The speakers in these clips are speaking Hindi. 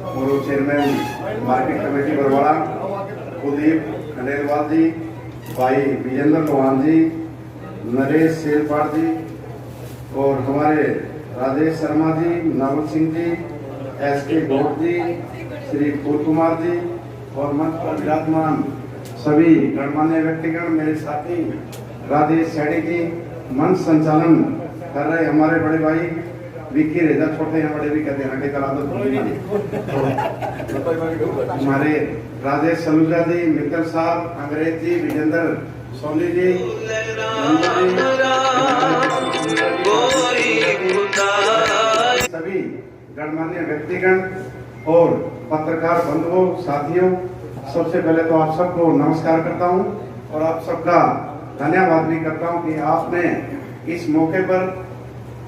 पूर्व chairman market committee Barwada Kuldeep Khandelwal ji, भाई विजेंद्र लोहान जी, नरेश शेरपाड़ जी और हमारे राजेश शर्मा जी, नवल सिंह जी, एसके गौड़ जी, श्री फूल कुमार जी और मंच पर विराजमान सभी गणमान्य व्यक्तिगण, मेरे साथी राजेश सैनी जी, मंच संचालन कर रहे हमारे बड़े भाई विक्की रेजा, छोटे हैं बड़े भी कहते हैं के करा दो, हमारे राजेश सलूजा जी, मित्तल साहब, अंग्रेज जी, विजेंद्र सोनी जी, सभी गणमान्य व्यक्तिगण और पत्रकार बंधुओं साथियों, सबसे पहले तो आप सबको नमस्कार करता हूं और आप सबका धन्यवाद भी करता हूं कि आपने इस मौके पर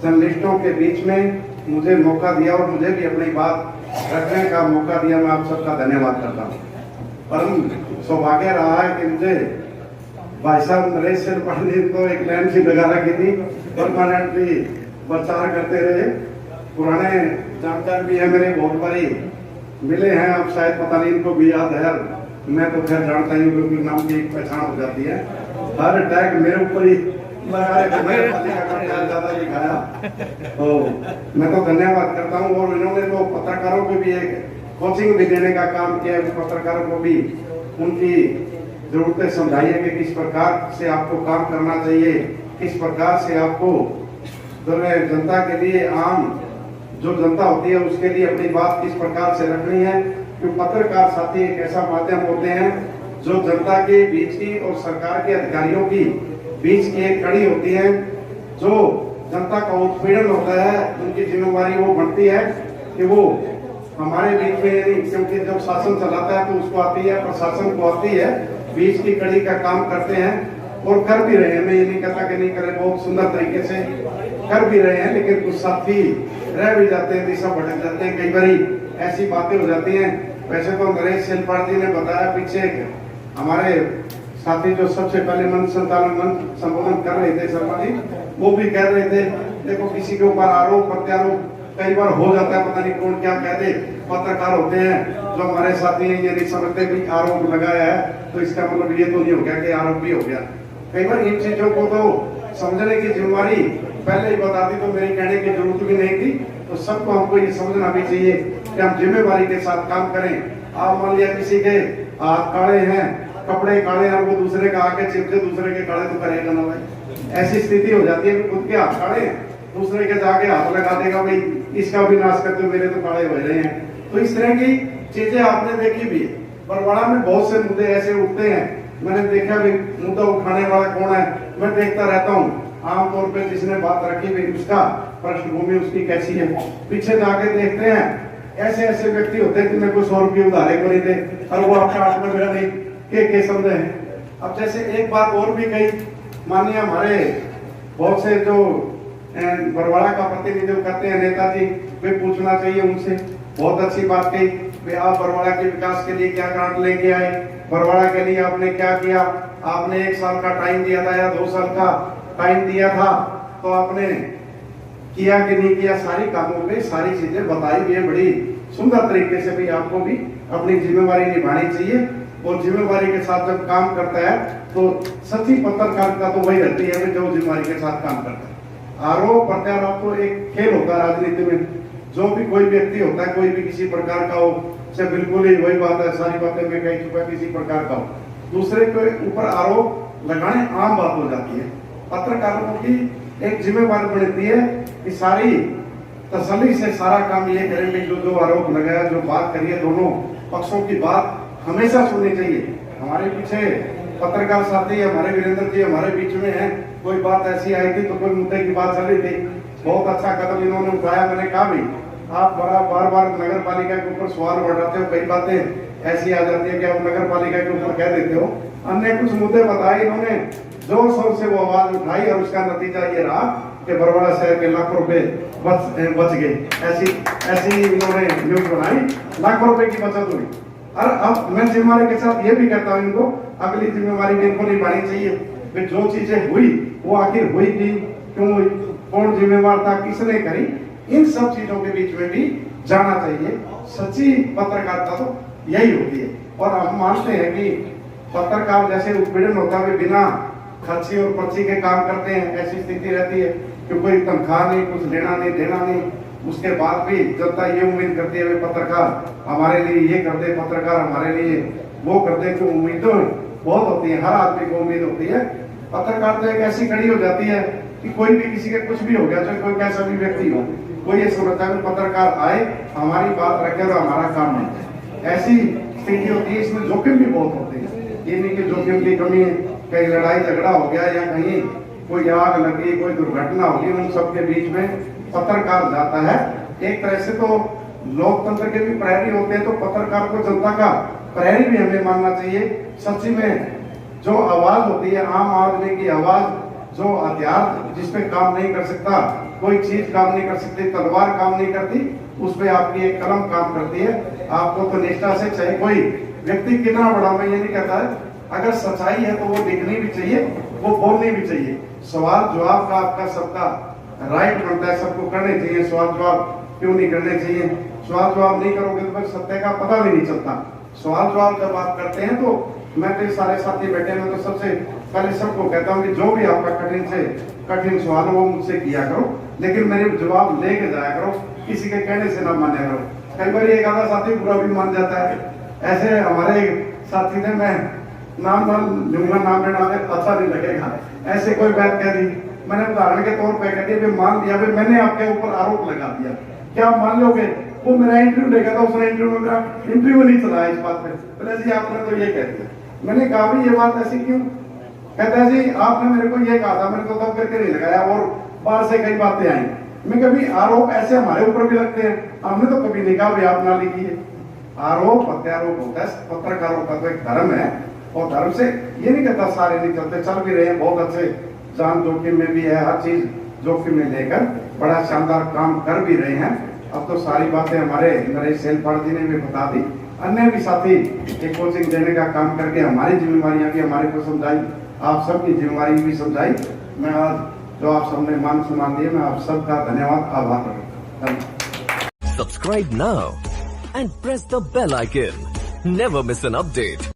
जर्नलिस्टों के बीच में मुझे मौका दिया और मुझे भी अपनी बात रखने का मौका दिया। मैं आप सबका धन्यवाद करता हूँ। परम सौभाग्य रहा है कि मुझे भाई साहब नरेश शेरपाड़ जी को एक लाइन सी लगा रखी थी, परमानेंटली प्रचार करते रहे। पुराने जानकार भी है मेरे, बहुत बारी मिले हैं, आप शायद पता नहीं इनको भी याद है, मैं तो खैर जानता ही हूँ क्योंकि नाम की एक पहचान हो जाती है। हर टैग मेरे ऊपर ही ज्यादा दिखाया, तो मैं तो धन्यवाद करता हूँ। और इन्होंने तो पत्रकारों को भी एक कोचिंग भी देने का काम किया है, पत्रकारों को भी उनकी जरूरतें समझाई है कि किस प्रकार से आपको काम करना चाहिए, किस प्रकार से आपको जनता के लिए, आम जो जनता होती है उसके लिए अपनी बात किस प्रकार से रखनी है। क्योंकि पत्रकार साथी एक ऐसा माध्यम होते हैं जो जनता के बीच की और सरकार के अधिकारियों की बीच की एक कड़ी होती है। जो जनता का उत्पीड़न होता है उनकी जिम्मेवारी वो बनती है कि वो हमारे बीच में, क्योंकि जब शासन चलाता है तो उसको आती है, प्रशासन को आती है, बीच की कड़ी का काम करते हैं और कर भी रहे हैं। मैं ये नहीं कहता कि नहीं करे, बहुत सुंदर तरीके से कर भी रहे हैं, लेकिन कुछ साथी रह भी जाते हैं, दिशा भटक जाते हैं, कई बारी ऐसी बातें हो जाती हैं। वैसे तो नरेश शेरपाड़ जी ने बताया, पीछे हमारे साथी जो सबसे पहले मंच संबोधन कर रहे थे शर्मा जी, वो भी कह रहे थे देखो किसी के ऊपर आरोप प्रत्यारोप कई बार हो जाता है, पता नहीं कौन क्या कहते, पत्रकार होते हैं जो हमारे साथी हैं ये नहीं समझते भी आरोप लगाया है तो इसका मतलब ये तो नहीं हो गया कि आरोप भी हो गया। कई बार इन चीजों को तो समझने की जिम्मेवारी पहले ही बता दी तो मेरी कहने की जरूरत भी नहीं थी। तो सबको हमको ये समझना भी चाहिए कि हम जिम्मेवारी के साथ काम करें। आप मान लिया किसी के हाथ काले हैं, कपड़े काले हैं, वो दूसरे का आके चिपके दूसरे के काले तो करेगा ना भाई, ऐसी स्थिति हो जाती है। खुद के हाथ काले हैं, दूसरे के जाके हाथ लगा देगा भाई इसका भी नाश करते मेरे तो काले हो रहे हैं। तो इस तरह की चीजें आपने देखी भी। बरवाड़ा में बहुत से मुद्दे ऐसे उठते हैं, मैंने देखा भी मुद्दा उठाने वाला कौन है, मैं देखता रहता हूँ। आमतौर पर जिसने बात रखी भी उसका पृष्ठभूमि उसकी कैसी है, पीछे जाके देखते हैं ऐसे ऐसे व्यक्ति होते हैं जिन्हें कोई 100 रुपये उधारे को नहीं थे और वो आपका हाथ में मेरा नहीं के समझे हैं। अब जैसे एक बात और भी कही, मानिए हमारे बहुत से जो बरवाड़ा का प्रतिनिधित्व करते हैं नेताजी, वे पूछना चाहिए उनसे, बहुत अच्छी बात कही वे आप बरवाड़ा के विकास के लिए क्या ग्रांट लेके आए, बरवाड़ा के लिए आपने क्या किया। आपने 1 साल का टाइम दिया था या 2 साल का टाइम दिया था, तो आपने किया कि नहीं किया, सारी कामों में सारी चीजें बताई भी है बड़ी सुंदर तरीके से। भी आपको भी अपनी जिम्मेवारी निभानी चाहिए और जिम्मेवारी के साथ जब काम करता है तो सच्ची पत्रकारिता तो वही रहती है जो जिम्मेवारी के साथ काम करता है। आरोप प्रत्यारोप तो एक खेल होता है राजनीति में, जो भी कोई व्यक्ति होता है कोई भी किसी प्रकार का हो, से बिल्कुल ही वही बात है, सारी बातें मैं कह चुका, किसी प्रकार का हो, दूसरे के ऊपर आरोप लगाने आम बात हो जाती है। पत्रकारों की एक जिम्मेवारी बनती है कि सारी तसल्ली से सारा काम ये करेंगे, जो आरोप लगाया, जो बात करिए, दोनों पक्षों की बात हमेशा सुननी चाहिए। हमारे पीछे पत्रकार साथी हमारे वीरेंद्र जी हमारे बीच में हैं, कोई बात ऐसी आई थी तो कोई मुद्दे की बात चल रही थी, बहुत अच्छा कदम इन्होंने उठाया। मैंने कहा भी आप बार बार नगर पालिका के ऊपर सवाल उठाते हो, कई बातें ऐसी आ जाती है कि आप नगर पालिका के ऊपर कह देते हो। अन्य कुछ मुद्दे बताए इन्होंने, जोर शोर से वो आवाज उठाई और उसका नतीजा ये रहा कि बरवाड़ा शहर के लाखों रुपए बच गए। ऐसी इन्होंने न्यूज बनाई, लाखों रुपए की बचत हुई। और अब मैं जिम्मेवारी के साथ ये भी कहता हूँ इनको, अगली जिम्मेवारी भी इनको निभानी चाहिए। जो चीजें हुई वो आखिर हुई थी, क्यों हुई, कौन जिम्मेवार था, किसने करी, इन सब चीजों के बीच में भी जाना चाहिए। सच्ची पत्रकारिता तो यही होती है। और हम मानते हैं कि पत्रकार जैसे उत्पीड़न होता है, बिना खर्ची और पर्ची के काम करते हैं, ऐसी स्थिति रहती है कि कोई तनख्वाह नहीं, कुछ लेना नहीं देना नहीं, उसके बाद भी जनता ये उम्मीद करती है पत्रकार हमारे लिए ये कर दे, पत्रकार हमारे लिए वो कर दे। तो उम्मीदें बहुत होती है, हर आदमी को उम्मीद होती है। पत्रकार तो एक ऐसी कड़ी हो जाती है कि कोई भी किसी के कुछ भी हो गया, चाहे कोई कैसा भी व्यक्ति हो, कोई ये सोचता है पत्रकार आए, हमारी बात रखे और हमारा काम नहीं। ऐसी स्थिति होती है। इसमें जोखिम भी बहुत होते हैं। ये नहीं कि जोखिम की कमी है, कहीं लड़ाई झगड़ा हो गया या कहीं कोई आग लगी, कोई दुर्घटना होगी, उन सबके बीच में पत्रकार जाता है। एक तरह से तो लोकतंत्र के भी प्रहरी होते हैं, तो पत्रकार को जनता का प्रहरी भी हमें मानना चाहिए। सच्ची में जो आवाज होती है, आम आदमी की आवाज, जो हथियार जिसपे काम नहीं कर सकता, कोई चीज काम नहीं कर सकती, तलवार काम नहीं करती, उस पे आपकी एक कलम काम करती है। आपको तो निष्ठा से, चाहे कोई व्यक्ति कितना बड़ा, मैं ये नहीं कहता है, अगर सच्चाई है तो वो दिखनी भी चाहिए, वो बोलनी भी चाहिए। सवाल जवाब का आपका सबका राइट बनता है, सबको करने चाहिए। सवाल जवाब क्यों नहीं करने चाहिए? सवाल जवाब नहीं करोगे तो फिर सत्य का पता भी नहीं चलता। सवाल जवाब जब आप करते हैं तो मैं तो सारे साथी बैठे हैं, तो सबसे पहले सबको कहता हूँ कि जो भी आपका कठिन से कठिन सवाल हो वो मुझसे किया करो, लेकिन मेरे जवाब लेके जाया करो, किसी के कहने से ना माने करो। कई बार एक आधा साथी बुरा भी मान जाता है। ऐसे हमारे साथी ने, मैं नाम लूंगा, नाम लेना अच्छा नहीं लगेगा, ऐसे कोई बात कह दी, मैंने उदाहरण के तौर पर कह दिया, मान लिया, मैंने आपके ऊपर आरोप लगा दिया, क्या मान लोगे? वो मेरा इंटरव्यू लेगा था, उसने इंटरव्यू में मेरा इंटरव्यू नहीं चलाया इस बात पे, बोले जी आपने तो ये कह दिया। मैंने कहा भी ये बात ऐसी क्यों? कहता है जी आपने मेरे को ये कहा था, मैंने तो तब करके नहीं लगाया, और बाहर से कई बातें आई। मैं कभी आरोप ऐसे हमारे ऊपर भी लगते हैं, हमने तो कभी नहीं कहा भी आप ना लिखिए। आरोप प्रत्यारोप होता है, पत्रकारों का तो एक धर्म है, और धर्म से ये नहीं कहता सारे नहीं चलते, चल भी रहे हैं बहुत अच्छे, जान जोखिम में भी है, हर चीज जोखिम में लेकर बड़ा शानदार काम कर भी रहे हैं। अब तो सारी बातें हमारे नरेश सेलपाड़ जी ने भी बता दी, अन्य भी साथी एक कोचिंग देने का काम करके हमारी जिम्मेवारियां भी हमारे को समझाई, आप सबकी जिम्मेवारी भी समझाई। मैं आज जो आप सबने मान सम्मान दिए, मैं आप सबका धन्यवाद, आभार करता हूं। Subscribe now and press the bell icon. Never miss an update.